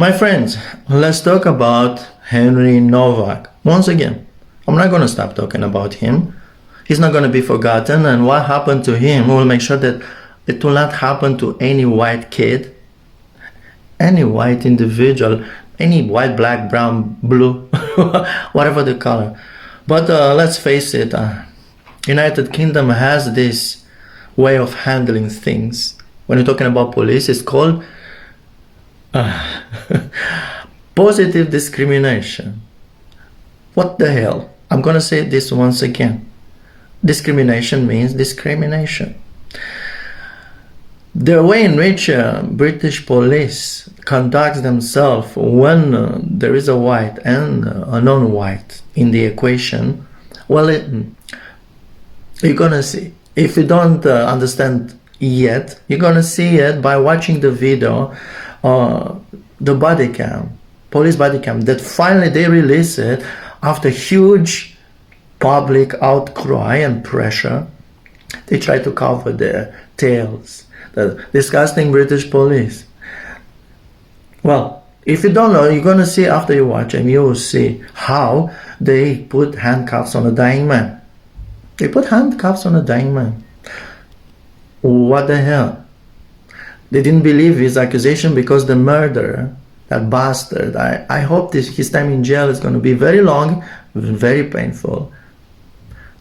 My friends, let's talk about Henry Nowak. Once again, I'm not going to stop talking about him. He's not going to be forgotten, and what happened to him, we'll make sure that it will not happen to any white kid, any white individual, any white, black, brown, blue, whatever the color. But let's face it, United Kingdom has this way of handling things. When you're talking about police, it's called positive discrimination. What the hell? I'm gonna say this once again. Discrimination means discrimination. The way in which British police conducts themselves when there is a white and a non-white in the equation, well, you're gonna see. If you don't understand yet, you're gonna see it by watching the video, the body cam, police body cam, that finally they release it after huge public outcry and pressure. They try to cover their tails. The disgusting British police. Well, if you don't know, you're gonna see after you watch, and you will see how they put handcuffs on a dying man. They put handcuffs on a dying man. What the hell? They didn't believe his accusation because the murderer, that bastard, I hope his time in jail is going to be very long, very painful.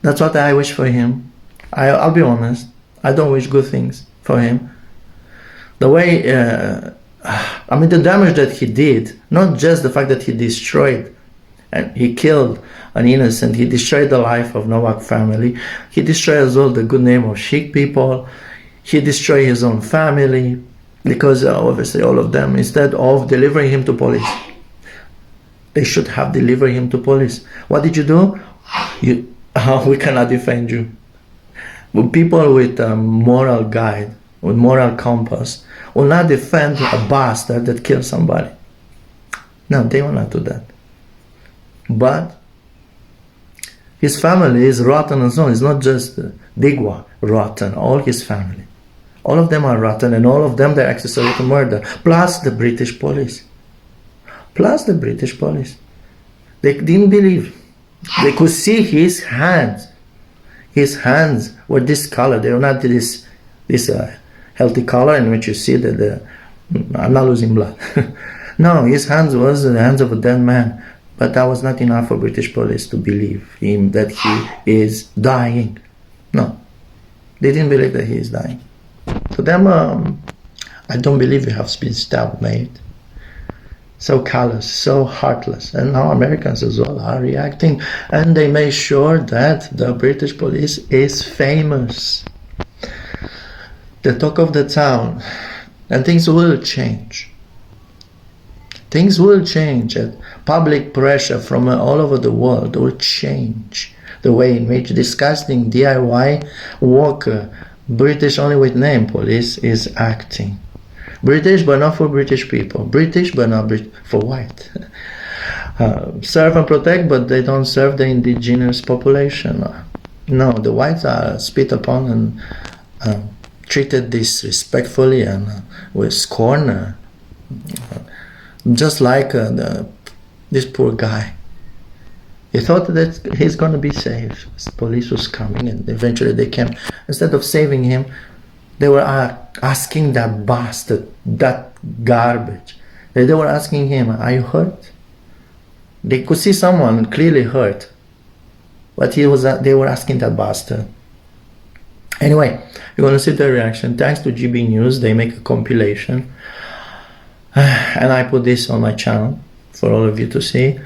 That's what I wish for him. I'll be honest. I don't wish good things for him. The way, the damage that he did, not just the fact that he destroyed and he killed an innocent, he destroyed the life of Nowak family, he destroyed as well the good name of Sikh people, he destroyed his own family, because obviously all of them, instead of delivering him to police, they should have delivered him to police. What did you do? We cannot defend you. But people with a moral guide, with moral compass, will not defend a bastard that killed somebody. No, they will not do that. But his family is rotten as well. It's not just Digwa rotten, all his family. All of them are rotten, and all of them, they're accessory to murder. Plus the British police. Plus the British police. They didn't believe. They could see his hands. His hands were this color. They were not this healthy color in which you see that I'm not losing blood. No, his hands was the hands of a dead man. But that was not enough for British police to believe him that he is dying. No, they didn't believe that he is dying. To them, I don't believe you have been stabbed, mate. So callous, so heartless. And now Americans as well are reacting, and they made sure that the British police is famous. The talk of the town, and things will change. Things will change, and public pressure from all over the world will change the way in which disgusting DIY worker, British only with name police is acting. British but not for British people. British but not for white. Serve and protect, but they don't serve the indigenous population. No, the whites are spit upon and treated disrespectfully and with scorn. Just like this poor guy. He thought that he's going to be safe. The police was coming, and eventually they came. Instead of saving him, they were asking that bastard, that garbage. They were asking him, are you hurt? They could see someone clearly hurt, but they were asking that bastard. Anyway, you're going to see the reaction. Thanks to GB News, they make a compilation. And I put this on my channel for all of you to see.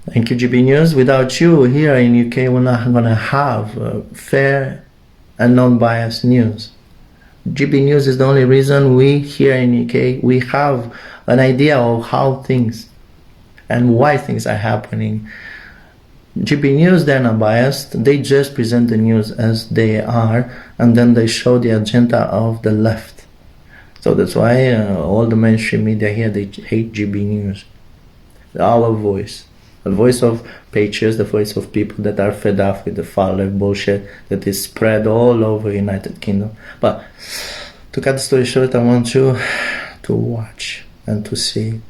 Thank you, GB News. Without you here in UK, we're not going to have fair and non-biased news. GB News is the only reason we here in UK, we have an idea of how things and why things are happening. GB News, they're not biased. They just present the news as they are, and then they show the agenda of the left. So that's why all the mainstream media here, they hate GB News. Our voice. The voice of patriots, the voice of people that are fed up with the far left bullshit that is spread all over United Kingdom. But to cut the story short, I want you to watch and to see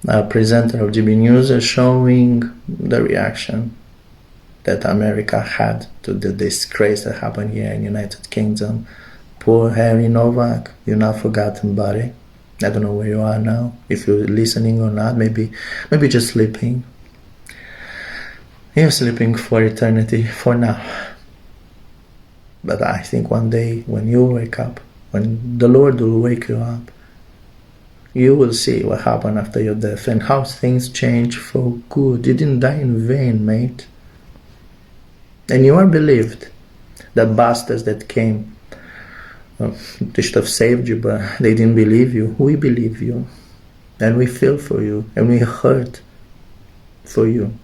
presenter of GB News, showing the reaction that America had to the disgrace that happened here in the United Kingdom. Poor Henry Nowak, you're not forgotten, buddy. I don't know where you are now, if you're listening or not, maybe just sleeping. You're sleeping for eternity, for now. But I think one day when you wake up, when the Lord will wake you up, you will see what happened after your death and how things change for good. You didn't die in vain, mate. And you are believed. The bastards that came, they should have saved you, but they didn't believe you. We believe you. And we feel for you. And we hurt for you,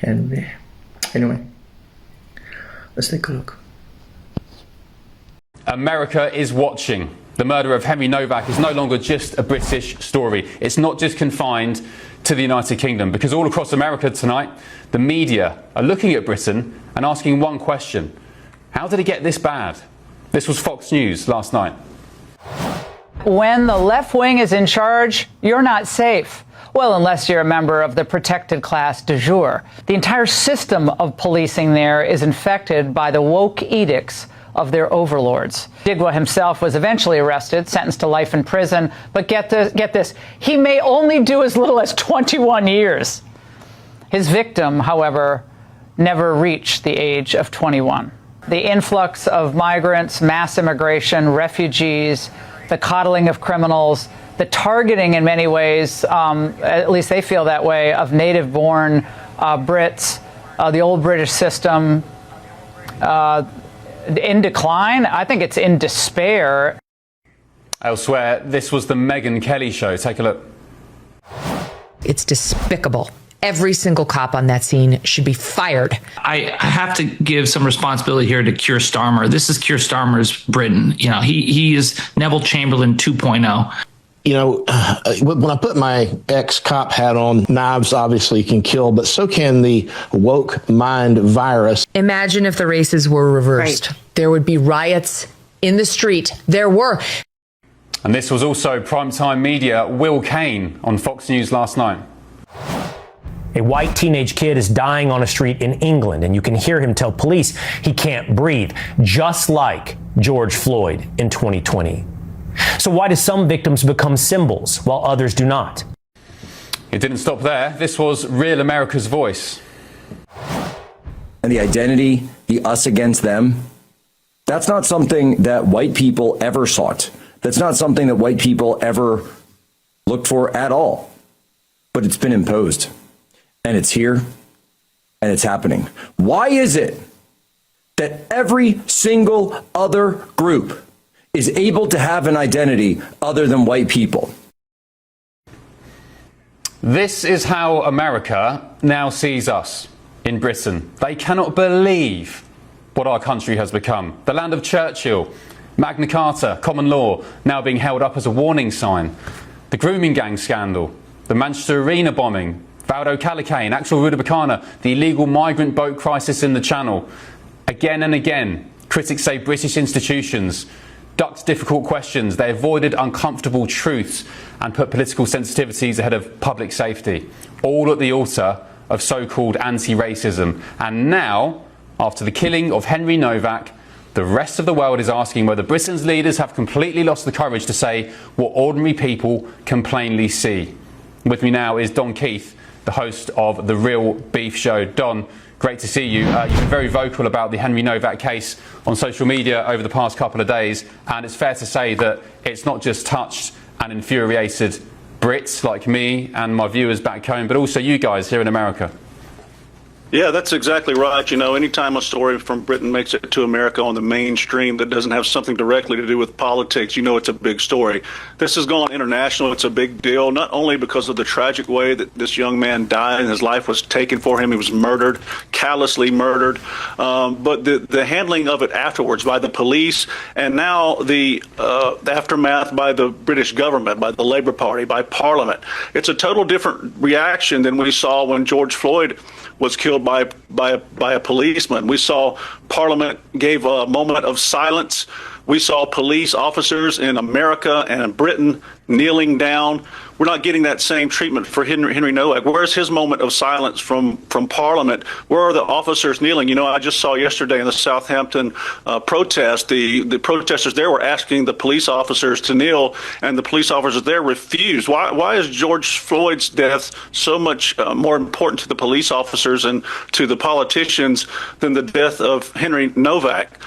Henry. Anyway, let's take a look. America is watching. The murder of Henry Nowak is no longer just a British story. It's not just confined to the United Kingdom, because all across America tonight, the media are looking at Britain and asking one question: how did it get this bad? This was Fox News last night. When the left wing is in charge, you're not safe. Well, unless you're a member of the protected class du jour. The entire system of policing there is infected by the woke edicts of their overlords. Digwa himself was eventually arrested, sentenced to life in prison, but get this, he may only do as little as 21 years. His victim, however, never reached the age of 21. The influx of migrants, mass immigration, refugees, the coddling of criminals, the targeting in many ways, at least they feel that way, of native-born Brits, the old British system, in decline. I think it's in despair. Elsewhere, this was the Megyn Kelly show. Take a look. It's despicable. Every single cop on that scene should be fired. I have to give some responsibility here to Keir Starmer. This is Keir Starmer's Britain. You know, he is Neville Chamberlain 2.0. You know, when I put my ex-cop hat on, knives obviously can kill, but so can the woke mind virus. Imagine if the races were reversed. Right. There would be riots in the street. There were. And this was also primetime media Will Kane on Fox News last night. A white teenage kid is dying on a street in England, and you can hear him tell police he can't breathe, just like George Floyd in 2020. So why do some victims become symbols while others do not? It didn't stop there. This was Real America's Voice. And the identity, the us against them, that's not something that white people ever sought. That's not something that white people ever looked for at all. But it's been imposed. And it's here. And it's happening. Why is it that every single other group is able to have an identity other than white people? This is how America now sees us in Britain. They cannot believe what our country has become. The land of Churchill, Magna Carta, common law, now being held up as a warning sign. The grooming gang scandal, the Manchester Arena bombing, Valdo Calacane, Axel Rudabakana, the illegal migrant boat crisis in the Channel. Again and again, critics say British institutions ducked difficult questions, they avoided uncomfortable truths and put political sensitivities ahead of public safety, all at the altar of so-called anti-racism. And now, after the killing of Henry Nowak, the rest of the world is asking whether Britain's leaders have completely lost the courage to say what ordinary people can plainly see. With me now is Don Keith, the host of The Real Beef Show. Don, great to see you. You've been very vocal about the Henry Nowak case on social media over the past couple of days, and it's fair to say that it's not just touched and infuriated Brits like me and my viewers back home, but also you guys here in America. Yeah, that's exactly right. You know, anytime a story from Britain makes it to America on the mainstream that doesn't have something directly to do with politics, you know it's a big story. This has gone international. It's a big deal, not only because of the tragic way that this young man died and his life was taken for him. He was murdered, callously murdered, but the handling of it afterwards by the police, and now the aftermath by the British government, by the Labour Party, by Parliament. It's a total different reaction than we saw when George Floyd was killed by a policeman. We saw Parliament gave a moment of silence We saw police officers in America and in Britain kneeling down. We're not getting that same treatment for Henry Nowak. Where's his moment of silence from Parliament? Where are the officers kneeling? You know, I just saw yesterday in the Southampton protest, the protesters there were asking the police officers to kneel, and the police officers there refused. Why is George Floyd's death so much more important to the police officers and to the politicians than the death of Henry Nowak?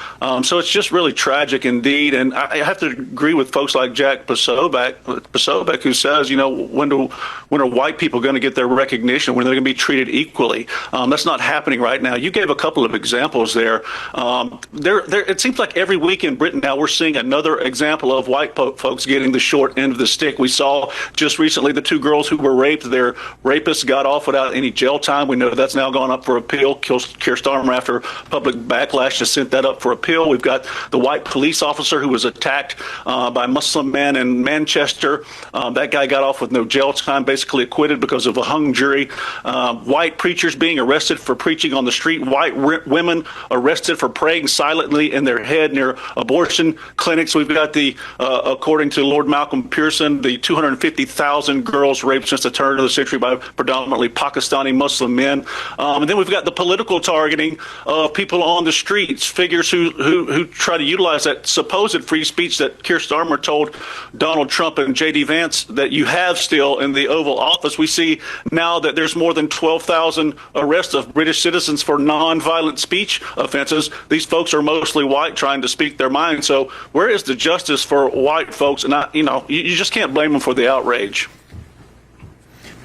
So it's just really tragic indeed. And I have to agree with folks like Jack Posobiec, who says, you know, when are white people going to get their recognition, when they're going to be treated equally? That's not happening right now. You gave a couple of examples there. It seems like every week in Britain now we're seeing another example of white folks getting the short end of the stick. We saw just recently the 2 girls who were raped. Their rapists got off without any jail time. We know that's now gone up for appeal. Keir Starmer, after public backlash, just sent that up for appeal. We've got the white police officer who was attacked by Muslim men in Manchester. That guy got off with no jail time, basically acquitted because of a hung jury. White preachers being arrested for preaching on the street. White women arrested for praying silently in their head near abortion clinics. We've got according to Lord Malcolm Pearson, the 250,000 girls raped since the turn of the century by predominantly Pakistani Muslim men. And then we've got the political targeting of people on the streets, figures who try to utilize that supposed free speech that Keir Starmer told Donald Trump and J.D. Vance that you have still in the Oval Office. We see now that there's more than 12,000 arrests of British citizens for non-violent speech offenses. These folks are mostly white, trying to speak their mind. So where is the justice for white folks? And you just can't blame them for the outrage.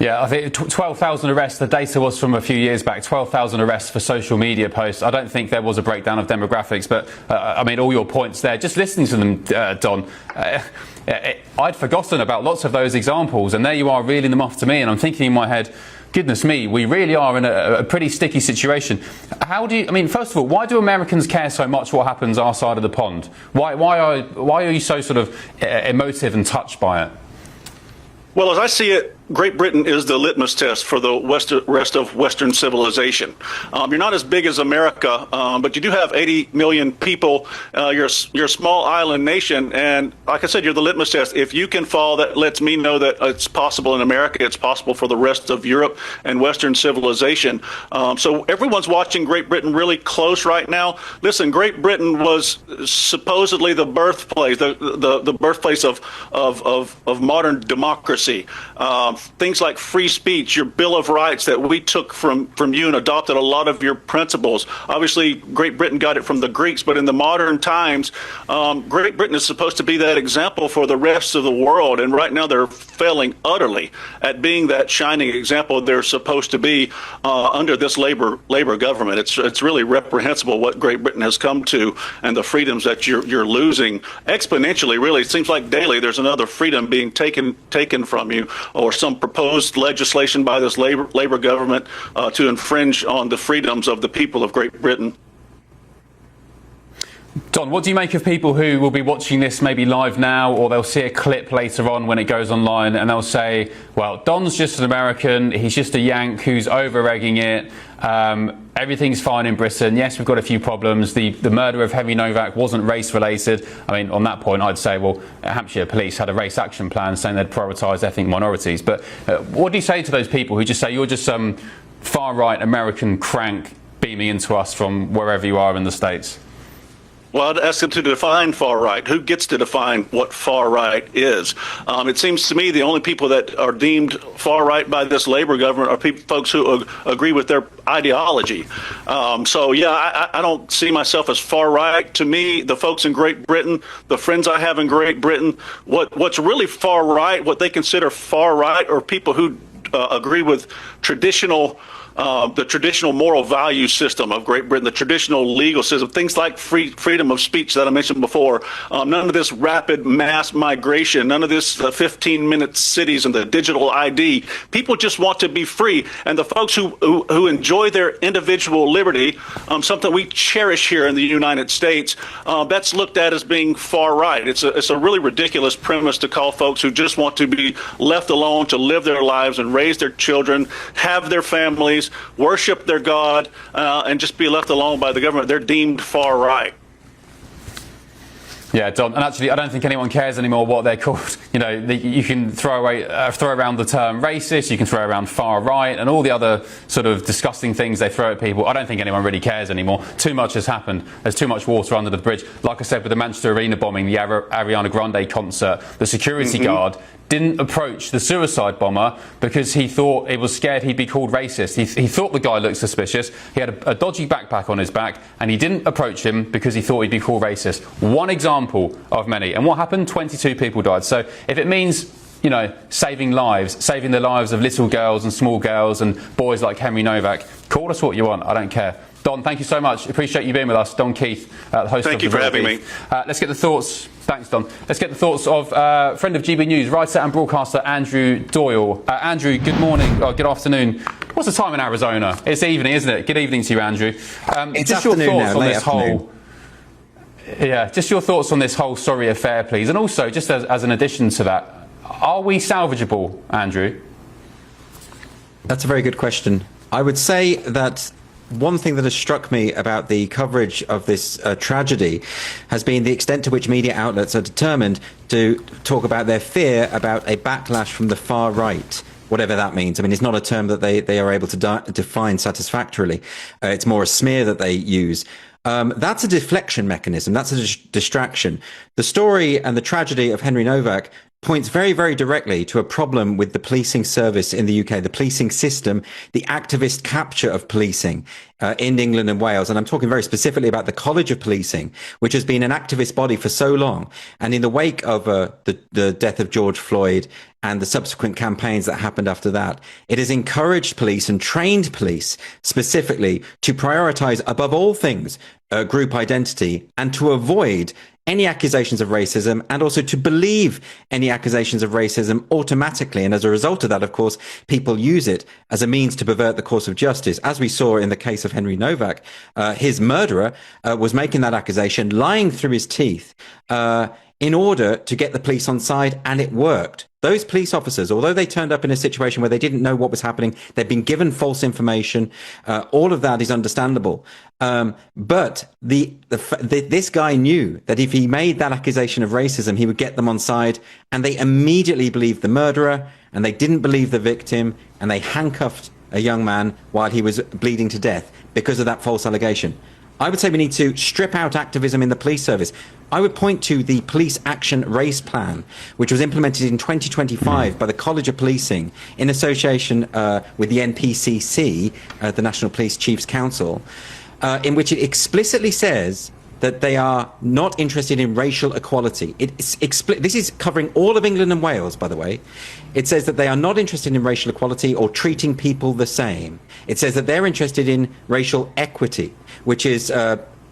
Yeah, I think 12,000 arrests, the data was from a few years back, 12,000 arrests for social media posts. I don't think there was a breakdown of demographics, but I mean, all your points there, just listening to them, Don, I'd forgotten about lots of those examples, and there you are reeling them off to me, and I'm thinking in my head, goodness me, we really are in a pretty sticky situation. First of all, why do Americans care so much what happens our side of the pond? Why are you so sort of emotive and touched by it? Well, as I see it, Great Britain is the litmus test for the rest of Western civilization. You're not as big as America, but you do have 80 million people. You're a small island nation, and like I said, you're the litmus test. If you can fall, that lets me know that it's possible in America. It's possible for the rest of Europe and Western civilization. So everyone's watching Great Britain really close right now. Listen, Great Britain was supposedly the birthplace, the birthplace of modern democracy. Things like free speech, your Bill of Rights that we took from you and adopted a lot of your principles. Obviously, Great Britain got it from the Greeks, but in the modern times, Great Britain is supposed to be that example for the rest of the world. And right now they're failing utterly at being that shining example they're supposed to be under this Labour government. It's really reprehensible what Great Britain has come to and the freedoms that you're losing exponentially. Really, it seems like daily there's another freedom being taken from you, or some proposed legislation by this Labour government to infringe on the freedoms of the people of Great Britain. Don, what do you make of people who will be watching this maybe live now, or they'll see a clip later on when it goes online and they'll say, well, Don's just an American, he's just a Yank who's over-egging it, everything's fine in Britain, yes, we've got a few problems, the murder of Henry Nowak wasn't race-related. I mean, on that point, I'd say, well, Hampshire police had a race action plan saying they'd prioritise ethnic minorities. But what do you say to those people who just say, you're just some far-right American crank beaming into us from wherever you are in the States? Well, I'd ask them to define far right. Who gets to define what far right is? It seems to me the only people that are deemed far right by this Labour government are folks who agree with their ideology. I don't see myself as far right. To me, the folks in Great Britain, the friends I have in Great Britain, what's really far right, what they consider far right, are people who agree with the traditional moral value system of Great Britain, the traditional legal system, things like freedom of speech that I mentioned before, none of this rapid mass migration, none of this 15-minute cities and the digital ID. People just want to be free. And the folks who enjoy their individual liberty, something we cherish here in the United States, that's looked at as being far right. It's a really ridiculous premise to call folks who just want to be left alone to live their lives and raise their children, have their families, worship their God, and just be left alone by the government. They're deemed far right. Yeah, Don, and actually I don't think anyone cares anymore what they're called. You know, you can throw around the term racist, you can throw around far right and all the other sort of disgusting things they throw at people. I don't think anyone really cares anymore. Too much has happened. There's too much water under the bridge. Like I said, with the Manchester Arena bombing, the Ariana Grande concert, the security guard didn't approach the suicide bomber because he thought it was scared he'd be called racist. He thought the guy looked suspicious. He had a dodgy backpack on his back, and he didn't approach him because he thought he'd be called racist. One example of many. And what happened? 22 people died. So if it means, you know, saving lives, saving the lives of little girls and small girls and boys like Henry Nowak, call us what you want. I don't care. Don, thank you so much. Appreciate you being with us. Don Keith, the host of Thank you for having me. Let's get the thoughts. Thanks, Don. Let's get the thoughts of friend of GB News, writer and broadcaster Andrew Doyle. Andrew, good morning. Good afternoon. What's the time in Arizona? It's evening, isn't it? Good evening to you, Andrew. It's just your afternoon thoughts now, on late this afternoon. whole. Yeah, just your thoughts on this whole sorry affair, please. And also, just as an addition to that, are we salvageable, Andrew? That's a very good question. I would say that one thing that has struck me about the coverage of this tragedy has been the extent to which media outlets are determined to talk about their fear about a backlash from the far right, whatever that means. I mean, it's not a term that they are able to define satisfactorily. It's more a smear that they use. That's a deflection mechanism. That's a distraction. The story and the tragedy of Henry Nowak points very, very directly to a problem with the policing service in the UK, the policing system, the activist capture of policing in England and Wales. And I'm talking very specifically about the College of Policing, which has been an activist body for so long. And in the wake of the death of George Floyd and the subsequent campaigns that happened after that, it has encouraged police and trained police specifically to prioritize above all things group identity and to avoid any accusations of racism and also to believe any accusations of racism automatically. And as a result of that, of course, people use it as a means to pervert the course of justice. As we saw in the case of Henry Nowak, his murderer was making that accusation, lying through his teeth in order to get the police on side, and it worked. Those police officers, although they turned up in a situation where they didn't know what was happening, they'd been given false information. All of that is understandable. But this guy knew that if he made that accusation of racism, he would get them on side, and they immediately believed the murderer, and they didn't believe the victim, and they handcuffed a young man while he was bleeding to death because of that false allegation. I would say we need to strip out activism in the police service. I would point to the Police Action Race Plan, which was implemented in 2025 by the College of Policing in association with the NPCC, the National Police Chiefs Council, in which it explicitly says that they are not interested in racial equality. This is covering all of England and Wales, by the way. It says that they are not interested in racial equality or treating people the same. It says that they're interested in racial equity, which is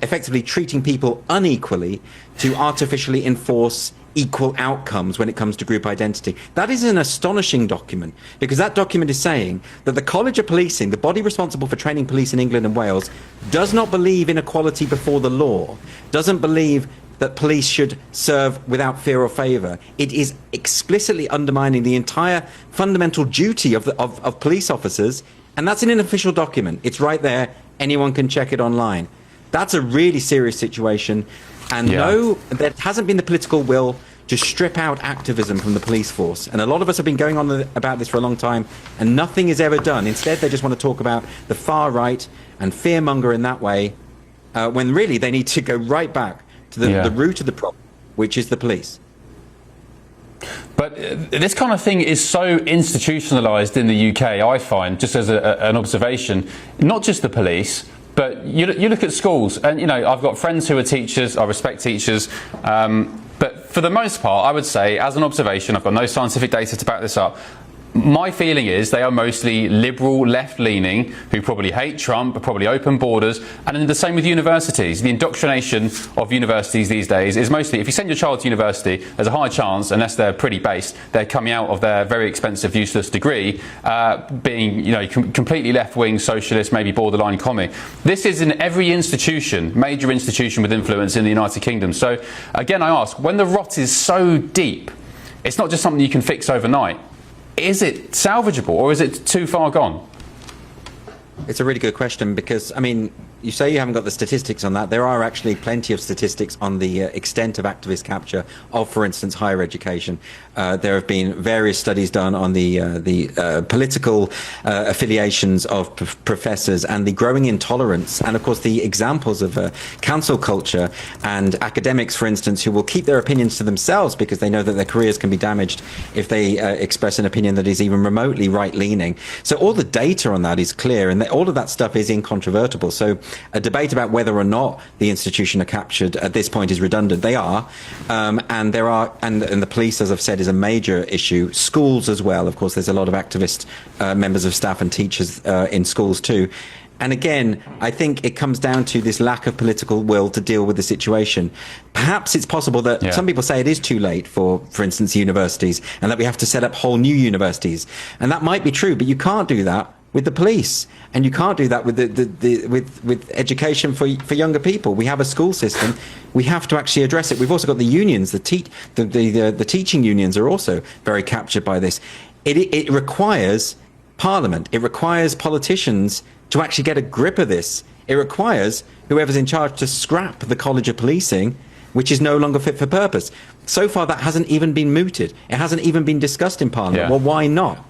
effectively treating people unequally to artificially enforce equal outcomes when it comes to group identity. That is an astonishing document, because that document is saying that the College of Policing, the body responsible for training police in England and Wales, does not believe in equality before the law, doesn't believe that police should serve without fear or favour. It is explicitly undermining the entire fundamental duty of police officers, and that's in an official document. It's right there. Anyone can check it online. That's a really serious situation. And no, there hasn't been the political will to strip out activism from the police force. And a lot of us have been going on about this for a long time, and nothing is ever done. Instead, they just want to talk about the far right and fearmonger in that way, when really they need to go right back to the root of the problem, which is the police. But this kind of thing is so institutionalised in the UK, I find, just as an observation, not just the police, but you look at schools, and you know, I've got friends who are teachers, I respect teachers, but for the most part, I would say, as an observation, I've got no scientific data to back this up, my feeling is they are mostly liberal, left-leaning, who probably hate Trump, probably open borders, and the same with universities. The indoctrination of universities these days is mostly, if you send your child to university, there's a high chance, unless they're pretty based, they're coming out of their very expensive, useless degree, being, you know, completely left-wing, socialist, maybe borderline commie. This is in every institution, major institution with influence in the United Kingdom. So, again, I ask, when the rot is so deep, it's not just something you can fix overnight. Is it salvageable, or is it too far gone? It's a really good question, because, I mean, you say you haven't got the statistics on that. There are actually plenty of statistics on the extent of activist capture of, for instance, higher education. There have been various studies done on the political affiliations of professors and the growing intolerance, and of course the examples of cancel culture and academics, for instance, who will keep their opinions to themselves because they know that their careers can be damaged if they express an opinion that is even remotely right-leaning. So all the data on that is clear, and all of that stuff is incontrovertible. So a debate about whether or not the institution are captured at this point is redundant. They are, and there are, and the police, as I've said, is a major issue. Schools as well. Of course, there's a lot of activist members of staff and teachers in schools too. And again, I think it comes down to this lack of political will to deal with the situation. Perhaps it's possible that some people say it is too late for instance, universities, and that we have to set up whole new universities. And that might be true, but you can't do that with the police, and you can't do that with with education for younger people. We have a school system. We have to actually address it. We've also got the unions. The teaching unions are also very captured by this. It requires Parliament. It requires politicians to actually get a grip of this. It requires whoever's in charge to scrap the College of Policing, which is no longer fit for purpose. So far, that hasn't even been mooted. It hasn't even been discussed in Parliament. Yeah. Well, why not?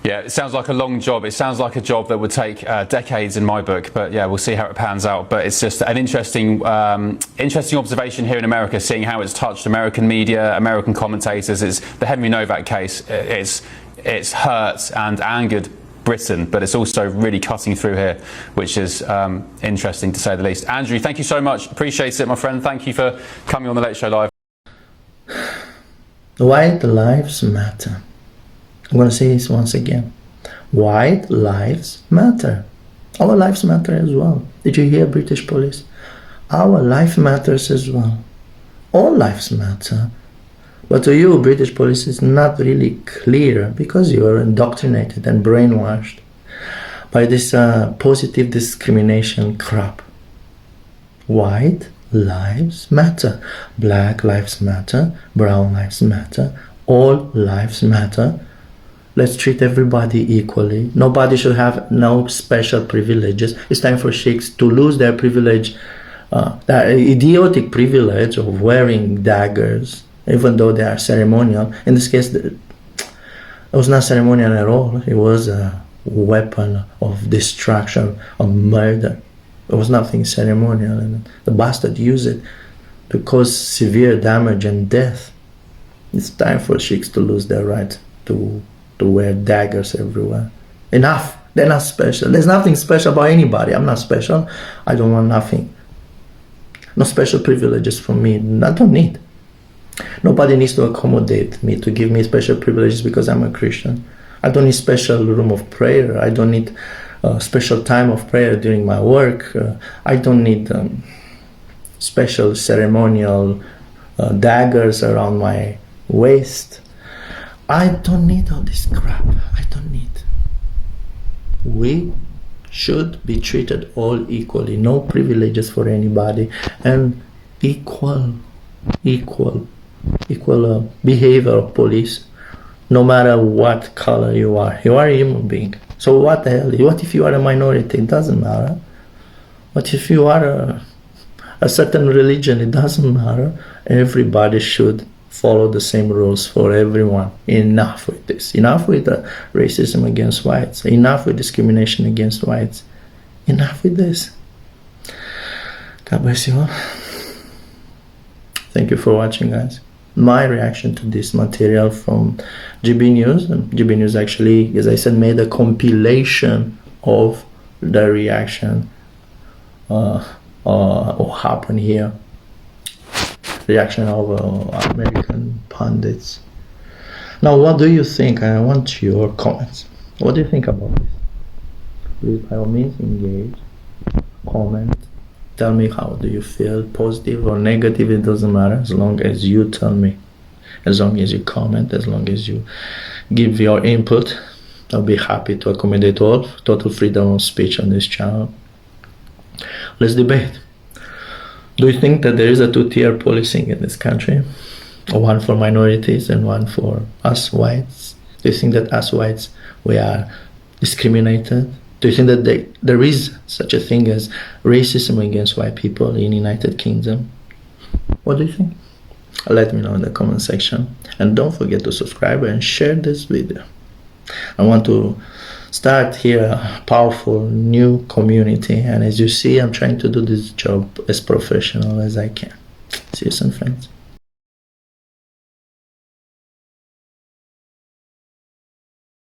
Yeah, it sounds like a long job. It sounds like a job that would take decades in my book. But yeah, we'll see how it pans out. But it's just an interesting observation here in America, seeing how it's touched American media, American commentators. It's the Henry Nowak case. It's hurt and angered Britain, but it's also really cutting through here, which is interesting to say the least. Andrew, thank you so much. Appreciate it, my friend. Thank you for coming on the Late Show Live. White lives matter. I'm going to say this once again. White lives matter. Our lives matter as well. Did you hear, British police? Our life matters as well. All lives matter. But to you, British police, is not really clear because you are indoctrinated and brainwashed by this positive discrimination crap. White lives matter. Black lives matter. Brown lives matter. All lives matter. Let's treat everybody equally. Nobody should have no special privileges. It's time for sheiks to lose their privilege, that idiotic privilege of wearing daggers, even though they are ceremonial. In this case, it was not ceremonial at all. It was a weapon of destruction, of murder. It was nothing ceremonial, and the bastard used it to cause severe damage and death. It's time for sheiks to lose their right to wear daggers everywhere. Enough. They're not special. There's nothing special about anybody. I'm not special. I don't want nothing. No special privileges from me. I don't need. Nobody needs to accommodate me, to give me special privileges because I'm a Christian. I don't need special room of prayer. I don't need special time of prayer during my work. I don't need special ceremonial daggers around my waist. I don't need all this crap. I don't need. We should be treated all equally. No privileges for anybody. And equal behavior of police, no matter what color you are. You are a human being. So what the hell? What if you are a minority? It doesn't matter. What if you are a certain religion? It doesn't matter. Everybody should follow the same rules for everyone. Enough with this. Enough with racism against whites. Enough with discrimination against whites. Enough with this. God bless you all. Thank you for watching, guys. My reaction to this material from GB News. GB News actually, as I said, made a compilation of the reaction what happened here. Reaction of American pundits. Now, what do you think? I want your comments. What do you think about this? Please, by all means, engage, comment. Tell me, how do you feel, positive or negative? It doesn't matter, as long as you tell me, as long as you comment, as long as you give your input. I'll be happy to accommodate all. Total freedom of speech on this channel. Let's debate. Do you think that there is a two-tier policing in this country? One for minorities and one for us whites? Do you think that us whites, we are discriminated Do you think that there is such a thing as racism against white people in the United Kingdom? What do you think? Let me know in the comment section. And don't forget to subscribe and share this video. I want to start here a powerful new community. And as you see, I'm trying to do this job as professional as I can. See you soon, friends.